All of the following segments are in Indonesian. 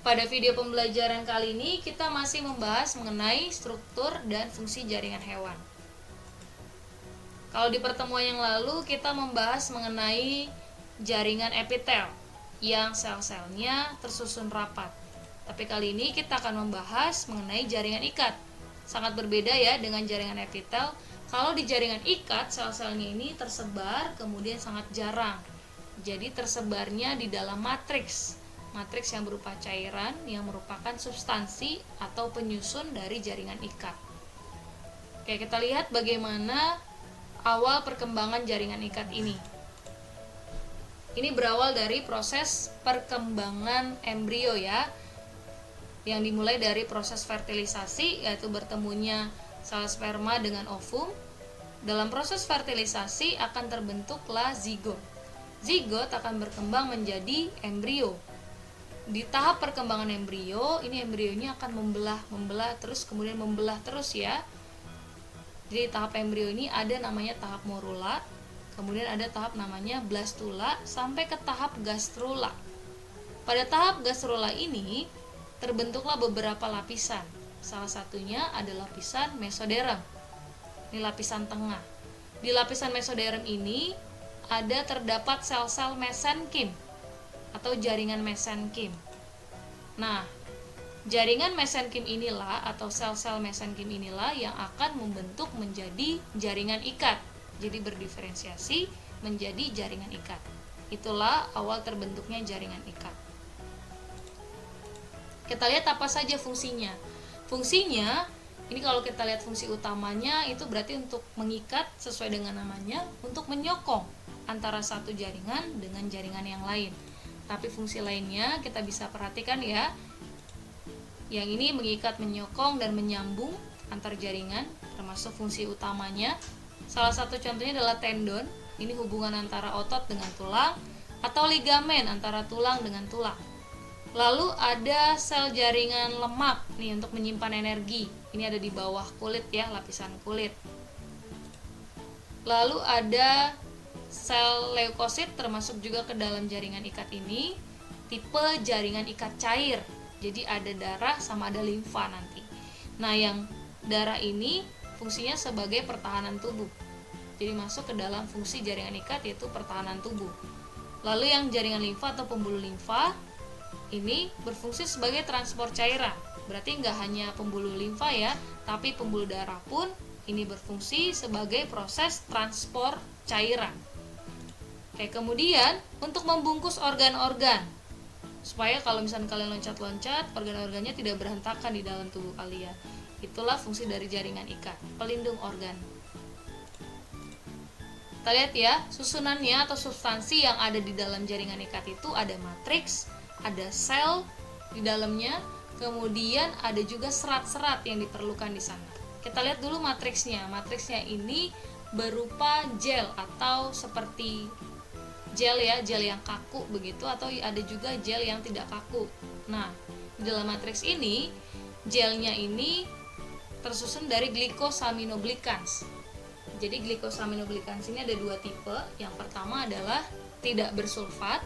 Pada video pembelajaran kali ini kita masih membahas mengenai struktur dan fungsi jaringan hewan. Kalau di pertemuan yang lalu kita membahas mengenai jaringan epitel yang sel-selnya tersusun rapat. Tapi kali ini kita akan membahas mengenai jaringan ikat. Sangat berbeda ya dengan jaringan epitel. Kalau di jaringan ikat, sel-selnya ini tersebar kemudian sangat jarang. Jadi tersebarnya di dalam matriks. Matriks yang berupa cairan yang merupakan substansi atau penyusun dari jaringan ikat. Oke, kita lihat bagaimana awal perkembangan jaringan ikat ini. Ini berawal dari proses perkembangan embrio ya, yang dimulai dari proses fertilisasi, yaitu bertemunya sel sperma dengan ovum. Dalam proses fertilisasi akan terbentuklah zigot. Zigot akan berkembang menjadi embrio. Di tahap perkembangan embrio, ini embrionya akan membelah terus, kemudian membelah terus ya. Jadi tahap embrio ini ada namanya tahap morula, kemudian ada tahap namanya blastula, sampai ke tahap gastrula. Pada tahap gastrula ini terbentuklah beberapa lapisan. Salah satunya ada lapisan mesoderm. Ini lapisan tengah. Di lapisan mesoderm ini terdapat sel-sel mesenkim atau jaringan mesenkim. Nah, jaringan mesenkim inilah atau sel-sel mesenkim inilah yang akan membentuk menjadi jaringan ikat. Jadi berdiferensiasi menjadi jaringan ikat. Itulah awal terbentuknya jaringan ikat. Kita lihat apa saja fungsinya. Fungsinya, ini kalau kita lihat fungsi utamanya itu berarti untuk mengikat sesuai dengan namanya, untuk menyokong antara satu jaringan dengan jaringan yang lain. Tapi fungsi lainnya kita bisa perhatikan ya. Yang ini mengikat, menyokong, dan menyambung antar jaringan, termasuk fungsi utamanya. Salah satu contohnya adalah tendon. Ini hubungan antara otot dengan tulang, atau ligamen antara tulang dengan tulang. Lalu ada sel jaringan lemak nih untuk menyimpan energi. Ini ada di bawah kulit ya, lapisan kulit. Lalu ada sel leukosit termasuk juga ke dalam jaringan ikat ini, tipe jaringan ikat cair. Jadi ada darah sama ada limfa nanti. Nah, yang darah ini fungsinya sebagai pertahanan tubuh. Jadi masuk ke dalam fungsi jaringan ikat yaitu pertahanan tubuh. Lalu yang jaringan limfa atau pembuluh limfa ini berfungsi sebagai transport cairan. Berarti nggak hanya pembuluh limfa ya, tapi pembuluh darah pun ini berfungsi sebagai proses transport cairan. Oke, kemudian untuk membungkus organ-organ, supaya kalau misalnya kalian loncat-loncat, organ-organnya tidak berantakan di dalam tubuh kalian. Itulah fungsi dari jaringan ikat, pelindung organ. Kita lihat ya, susunannya atau substansi yang ada di dalam jaringan ikat itu ada matriks, ada sel di dalamnya, kemudian ada juga serat-serat yang diperlukan di sana. Kita lihat dulu matriksnya. Matriksnya ini berupa gel atau seperti gel ya, gel yang kaku begitu, atau ada juga gel yang tidak kaku. Nah, di dalam matriks ini gelnya ini tersusun dari glikosaminoglikans. Jadi glikosaminoglikans ini ada dua tipe. Yang pertama adalah tidak bersulfat.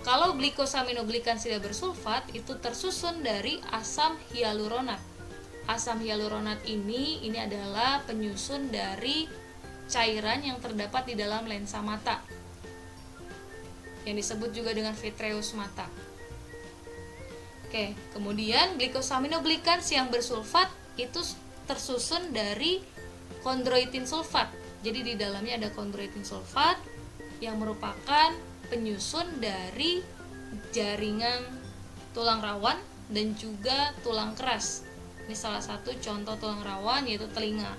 Kalau glikosaminoglikans tidak bersulfat itu tersusun dari asam hyaluronat. Asam hyaluronat ini adalah penyusun dari cairan yang terdapat di dalam lensa mata, yang disebut juga dengan vitreous mata. Oke, kemudian glikosaminoglikans yang bersulfat itu tersusun dari kondroitin sulfat. Jadi di dalamnya ada kondroitin sulfat yang merupakan penyusun dari jaringan tulang rawan dan juga tulang keras. Ini salah satu contoh tulang rawan yaitu telinga.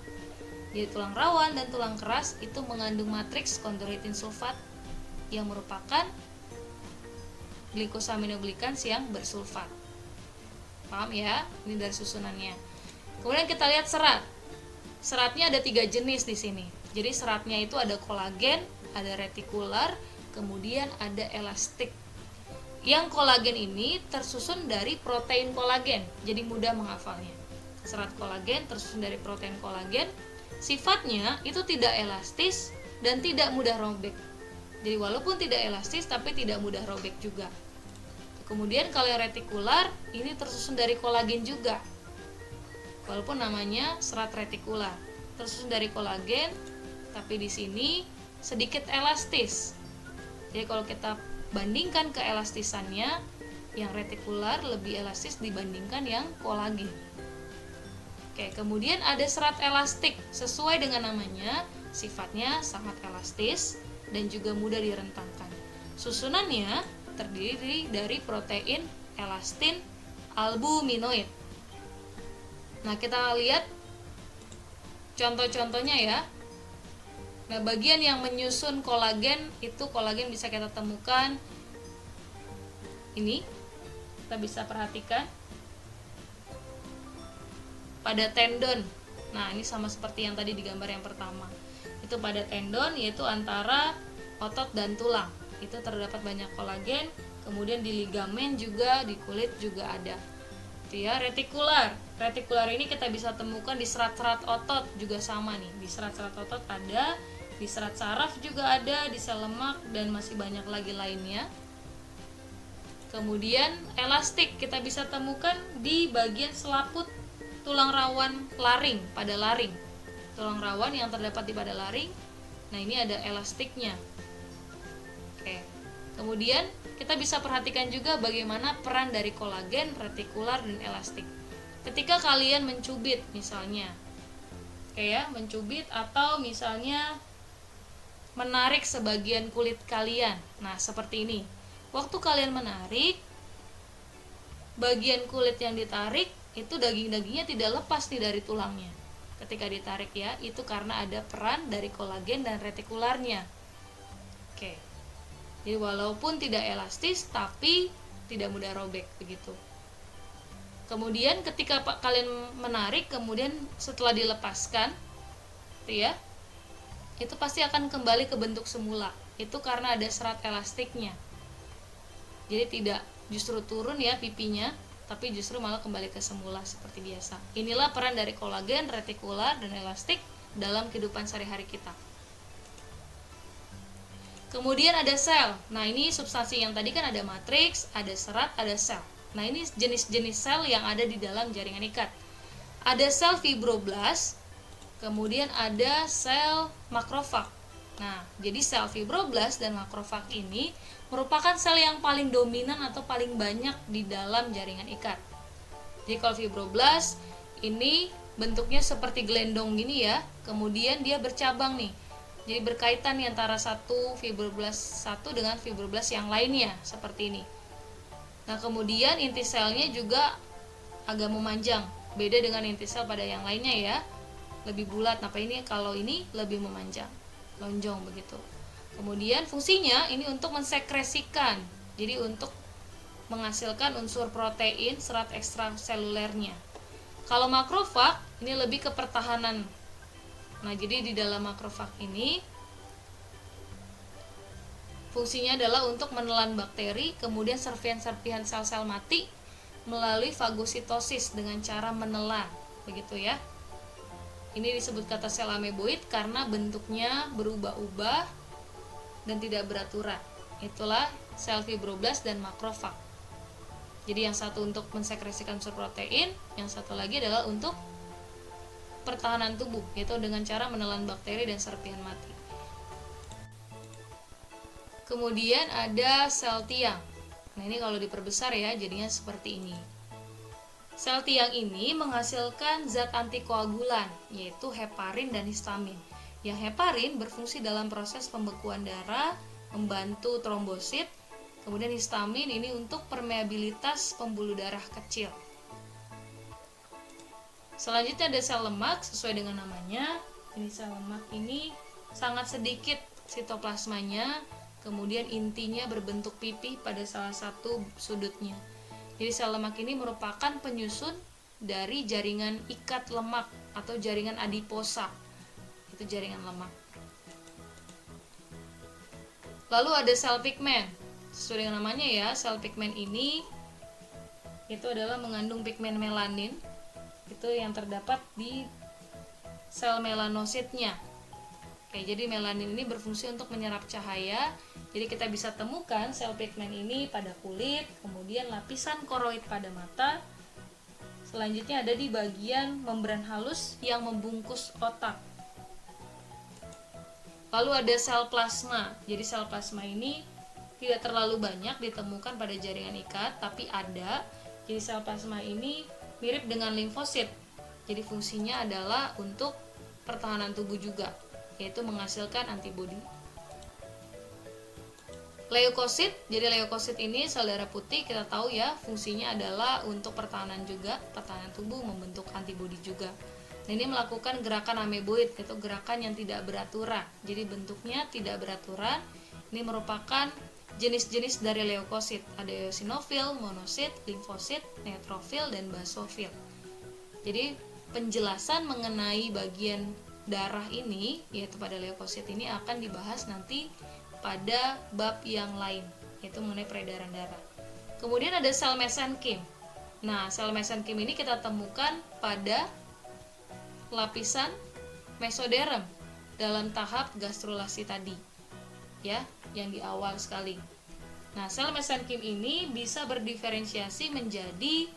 Jadi tulang rawan dan tulang keras itu mengandung matriks kondroitin sulfat yang merupakan glikosaminoglikans yang bersulfat. Paham ya? Ini dari susunannya. Kemudian kita lihat serat. Seratnya ada 3 jenis di sini. Jadi seratnya itu ada kolagen, ada retikular, kemudian ada elastik. Yang kolagen ini tersusun dari protein kolagen, jadi mudah menghafalnya. Serat kolagen tersusun dari protein kolagen. Sifatnya itu tidak elastis dan tidak mudah robek. Jadi walaupun tidak elastis tapi tidak mudah robek juga. Kemudian kalau yang retikular ini tersusun dari kolagen juga. Walaupun namanya serat retikular, tersusun dari kolagen, tapi di sini sedikit elastis. Jadi kalau kita bandingkan keelastisannya, yang retikular lebih elastis dibandingkan yang kolagen. Oke, kemudian ada serat elastik. Sesuai dengan namanya, sifatnya sangat elastis dan juga mudah direntangkan. Susunannya terdiri dari protein elastin albuminoid. Nah, kita lihat contoh-contohnya ya. Nah, bagian yang menyusun kolagen itu kolagen bisa kita temukan ini. Kita bisa perhatikan pada tendon. Nah, ini sama seperti yang tadi di gambar yang pertama. Itu pada tendon, yaitu antara otot dan tulang. Itu terdapat banyak kolagen. Kemudian di ligamen juga, di kulit juga ada. Itu ya, retikular. Retikular ini kita bisa temukan di serat-serat otot juga sama nih. Di serat-serat otot ada, di serat saraf juga ada, di sel lemak, dan masih banyak lagi lainnya. Kemudian elastik kita bisa temukan di bagian selaput tulang rawan laring, pada laring. Tulang rawan yang terdapat di pada laring. Nah, ini ada elastiknya. Oke. Kemudian kita bisa perhatikan juga bagaimana peran dari kolagen, retikular, dan elastik. Ketika kalian mencubit misalnya, oke ya, mencubit atau misalnya menarik sebagian kulit kalian. Nah, seperti ini. Waktu kalian menarik, bagian kulit yang ditarik itu daging-dagingnya tidak lepas nih dari tulangnya. Ketika ditarik ya, itu karena ada peran dari kolagen dan retikularnya. Oke. Jadi walaupun tidak elastis tapi tidak mudah robek begitu. Kemudian ketika kalian menarik, kemudian setelah dilepaskan, itu ya, itu pasti akan kembali ke bentuk semula. Itu karena ada serat elastiknya. Jadi tidak justru turun ya pipinya, tapi justru malah kembali ke semula seperti biasa. Inilah peran dari kolagen, retikular, dan elastik dalam kehidupan sehari-hari kita. Kemudian ada sel. Nah, ini substansi yang tadi kan ada matriks, ada serat, ada sel. Nah, ini jenis-jenis sel yang ada di dalam jaringan ikat. Ada sel fibroblast, kemudian ada sel makrofag. Nah, jadi sel fibroblast dan makrofag ini merupakan sel yang paling dominan atau paling banyak di dalam jaringan ikat. Jadi kalau fibroblast ini bentuknya seperti gelendong gini ya, kemudian dia bercabang nih. Jadi berkaitan nih antara satu fibroblast satu dengan fibroblast yang lainnya seperti ini. Nah, kemudian inti selnya juga agak memanjang, beda dengan inti sel pada yang lainnya ya, lebih bulat. Nah, ini kalau ini lebih memanjang, lonjong begitu. Kemudian fungsinya ini untuk mensekresikan, jadi untuk menghasilkan unsur protein serat ekstraselulernya. Kalau makrofag ini lebih ke pertahanan. Nah, jadi di dalam makrofag ini fungsinya adalah untuk menelan bakteri, kemudian serpihan-serpihan sel-sel mati melalui fagositosis dengan cara menelan, begitu ya. Ini disebut kata sel ameboid karena bentuknya berubah-ubah dan tidak beraturan. Itulah sel fibroblast dan makrofag. Jadi yang satu untuk mensekresikan unsur protein, yang satu lagi adalah untuk pertahanan tubuh, yaitu dengan cara menelan bakteri dan serpihan mati. Kemudian ada sel tiang. Nah, ini kalau diperbesar ya, jadinya seperti ini. Sel tiang ini menghasilkan zat antikoagulan, yaitu heparin dan histamin. Yang heparin berfungsi dalam proses pembekuan darah, membantu trombosit. Kemudian histamin ini untuk permeabilitas pembuluh darah kecil. Selanjutnya ada sel lemak, sesuai dengan namanya. Ini sel lemak ini sangat sedikit sitoplasmanya, kemudian intinya berbentuk pipih pada salah satu sudutnya. Jadi sel lemak ini merupakan penyusun dari jaringan ikat lemak atau jaringan adiposa. Itu jaringan lemak. Lalu ada sel pigmen. Sesuai dengan namanya ya, sel pigmen ini itu adalah mengandung pigmen melanin. Itu yang terdapat di sel melanositnya. Oke, jadi melanin ini berfungsi untuk menyerap cahaya. Jadi kita bisa temukan sel pigmen ini pada kulit, kemudian lapisan koroid pada mata. Selanjutnya ada di bagian membran halus yang membungkus otak. Lalu ada sel plasma. Jadi sel plasma ini tidak terlalu banyak ditemukan pada jaringan ikat, tapi ada. Jadi sel plasma ini mirip dengan limfosit. Jadi fungsinya adalah untuk pertahanan tubuh juga, yaitu menghasilkan antibodi. Leukosit, jadi leukosit ini sel darah putih, kita tahu ya, fungsinya adalah untuk pertahanan juga, pertahanan tubuh, membentuk antibodi juga. Nah, ini melakukan gerakan ameboid, yaitu gerakan yang tidak beraturan. Jadi bentuknya tidak beraturan. Ini merupakan jenis-jenis dari leukosit. Ada eosinofil, monosit, limfosit, neutrofil, dan basofil. Jadi penjelasan mengenai bagian darah ini, yaitu pada leukosit ini, akan dibahas nanti pada bab yang lain, yaitu mengenai peredaran darah. Kemudian ada sel mesenkim. Nah, sel mesenkim ini kita temukan pada lapisan mesoderm dalam tahap gastrulasi tadi, ya, yang di awal sekali. Nah, sel mesenkim ini bisa berdiferensiasi menjadi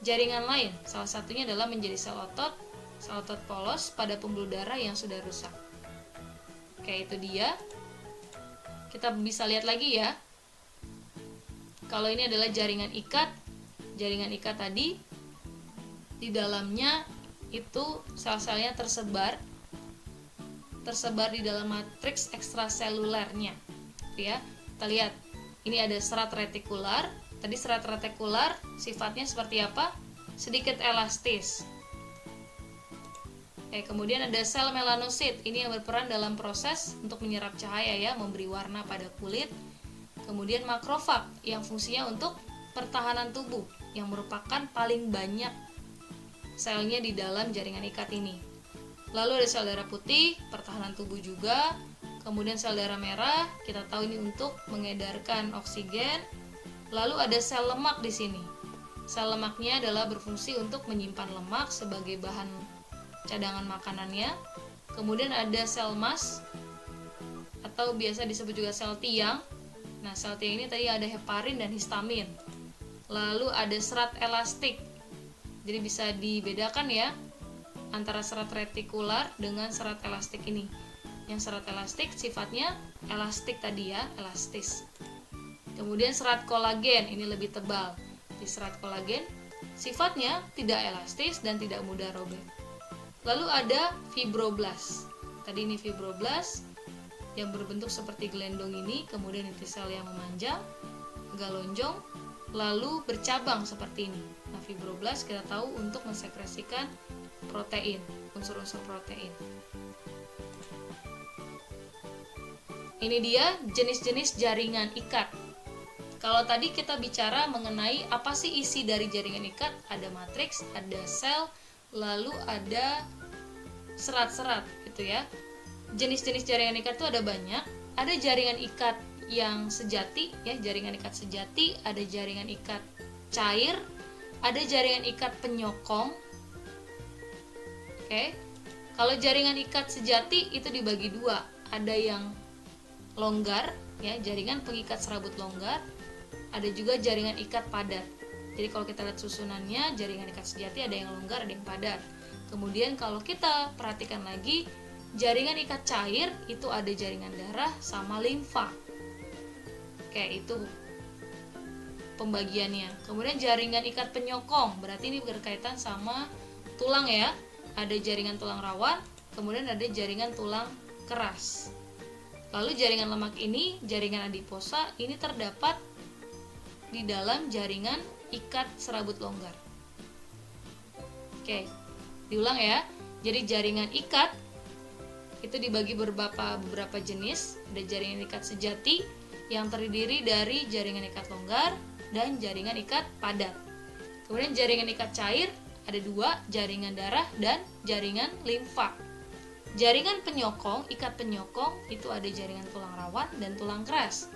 jaringan lain. Salah satunya adalah menjadi sel otot polos pada pembuluh darah yang sudah rusak. Oke, itu dia. Kita bisa lihat lagi ya. Kalau ini adalah jaringan ikat. Jaringan ikat tadi di dalamnya itu sel-selnya tersebar di dalam matriks ekstraselulernya. Ya, kita lihat. Ini ada serat retikular. Tadi serat retikular sifatnya seperti apa? Sedikit elastis. Kemudian ada sel melanosit. Ini yang berperan dalam proses untuk menyerap cahaya ya, memberi warna pada kulit. Kemudian makrofag yang fungsinya untuk pertahanan tubuh, yang merupakan paling banyak selnya di dalam jaringan ikat ini. Lalu ada sel darah putih, pertahanan tubuh juga. Kemudian sel darah merah, kita tahu ini untuk mengedarkan oksigen. Lalu ada sel lemak di sini. Sel lemaknya adalah berfungsi untuk menyimpan lemak sebagai bahan cadangan makanannya. Kemudian ada sel mas atau biasa disebut juga sel tiang. Nah, sel tiang ini tadi ada heparin dan histamin. Lalu ada serat elastik. Jadi bisa dibedakan ya antara serat retikular dengan serat elastik ini. Yang serat elastik sifatnya elastik tadi ya, elastis. Kemudian serat kolagen, ini lebih tebal. Di serat kolagen sifatnya tidak elastis dan tidak mudah robek. Lalu ada fibroblast. Tadi ini fibroblast yang berbentuk seperti gelendong ini, kemudian inti sel yang memanjang, agak lonjong, lalu bercabang seperti ini. Nah, fibroblast kita tahu untuk mensekresikan protein, unsur-unsur protein. Ini dia jenis-jenis jaringan ikat. Kalau tadi kita bicara mengenai apa sih isi dari jaringan ikat, ada matriks, ada sel, lalu ada serat-serat gitu ya. Jenis-jenis jaringan ikat itu ada banyak. Ada jaringan ikat yang sejati ya, jaringan ikat sejati, ada jaringan ikat cair, ada jaringan ikat penyokong. Oke. Kalau jaringan ikat sejati itu dibagi dua. Ada yang longgar ya, jaringan pengikat serabut longgar. Ada juga jaringan ikat padat. Jadi kalau kita lihat susunannya, jaringan ikat sejati ada yang longgar, ada yang padat. Kemudian kalau kita perhatikan lagi, jaringan ikat cair itu ada jaringan darah sama limfa. Oke, itu pembagiannya. Kemudian jaringan ikat penyokong, berarti ini berkaitan sama tulang ya. Ada jaringan tulang rawan, kemudian ada jaringan tulang keras. Lalu jaringan lemak ini, jaringan adiposa, ini terdapat di dalam jaringan ikat serabut longgar. Oke, diulang ya. Jadi jaringan ikat itu dibagi beberapa jenis. Ada jaringan ikat sejati yang terdiri dari jaringan ikat longgar dan jaringan ikat padat. Kemudian jaringan ikat cair ada dua, jaringan darah dan jaringan limfa. Jaringan penyokong, ikat penyokong itu ada jaringan tulang rawan dan tulang keras.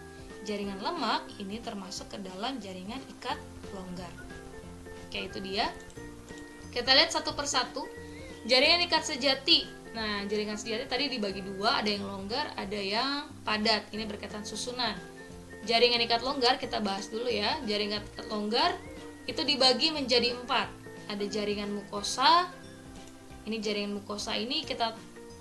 Jaringan lemak ini termasuk ke dalam jaringan ikat longgar. Oke, itu dia. Kita lihat satu persatu. Jaringan ikat sejati Nah, jaringan sejati tadi dibagi dua, ada yang longgar, ada yang padat. Ini berkaitan susunan. Jaringan ikat longgar kita bahas dulu ya. Jaringan ikat longgar itu dibagi menjadi 4. Ada jaringan mukosa. Ini jaringan mukosa ini kita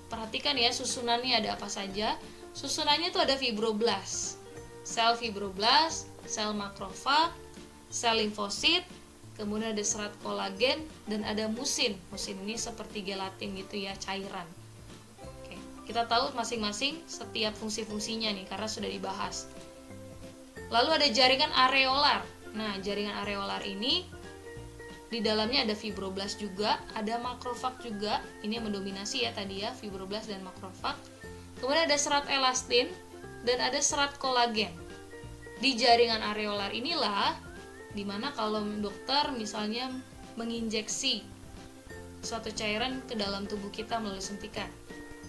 perhatikan ya, susunannya ada apa saja. Susunannya itu ada fibroblast, sel fibroblast, sel makrofag, sel limfosit, kemudian ada serat kolagen, dan ada musin. Musin ini seperti gelatin gitu ya, cairan. Oke, kita tahu masing-masing setiap fungsi-fungsinya nih karena sudah dibahas. Lalu ada jaringan areolar. Nah, jaringan areolar ini di dalamnya ada fibroblast juga, ada makrofag juga. Ini yang mendominasi ya tadi ya, fibroblast dan makrofag. Kemudian ada serat elastin dan ada serat kolagen. Di jaringan areolar inilah dimana kalau dokter misalnya menginjeksi suatu cairan ke dalam tubuh kita melalui suntikan,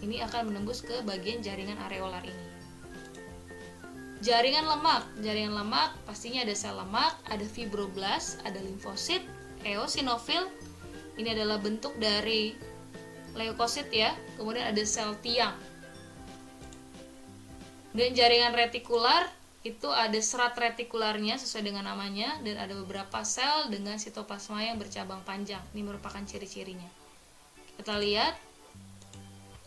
ini akan menembus ke bagian jaringan areolar ini. Jaringan lemak pastinya ada sel lemak, ada fibroblast, ada limfosit, eosinofil. Ini adalah bentuk dari leukosit ya. Kemudian ada sel tiang. Dan jaringan retikular itu ada serat retikularnya sesuai dengan namanya, dan ada beberapa sel dengan sitoplasma yang bercabang panjang. Ini merupakan ciri-cirinya. Kita lihat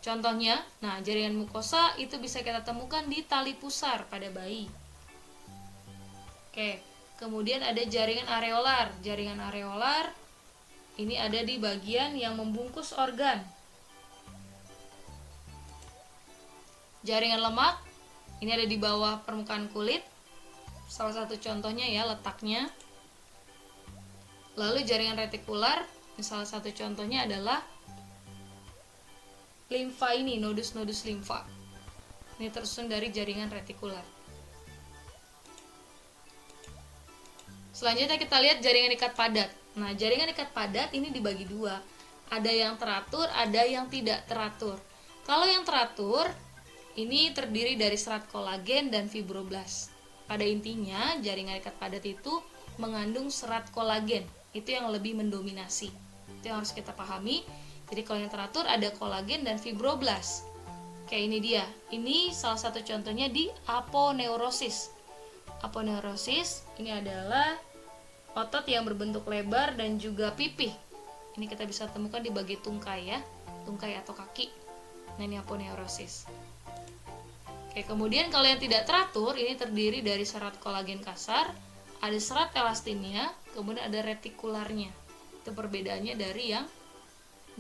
contohnya. Nah, jaringan mukosa itu bisa kita temukan di tali pusar pada bayi. Oke, kemudian ada jaringan areolar. Jaringan areolar ini ada di bagian yang membungkus organ. Jaringan lemak ini ada di bawah permukaan kulit. Salah satu contohnya ya letaknya. Lalu jaringan retikular, salah satu contohnya adalah limfa ini, nodus-nodus limfa. Ini tersusun dari jaringan retikular. Selanjutnya kita lihat jaringan ikat padat. Nah, jaringan ikat padat ini dibagi dua. Ada yang teratur, ada yang tidak teratur. Kalau yang teratur, ini terdiri dari serat kolagen dan fibroblast. Pada intinya, jaringan ikat padat itu mengandung serat kolagen. Itu yang lebih mendominasi. Itu yang harus kita pahami. Jadi kalau yang teratur ada kolagen dan fibroblast. Oke, ini dia. Ini salah satu contohnya di aponeurosis. Aponeurosis ini adalah otot yang berbentuk lebar dan juga pipih. Ini kita bisa temukan di bagian tungkai ya. Tungkai atau kaki. Nah, ini aponeurosis. Oke, kemudian kalau yang tidak teratur ini terdiri dari serat kolagen kasar, ada serat elastinnya, kemudian ada retikularnya. Itu perbedaannya dari yang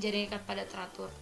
jaringan ikat padat teratur.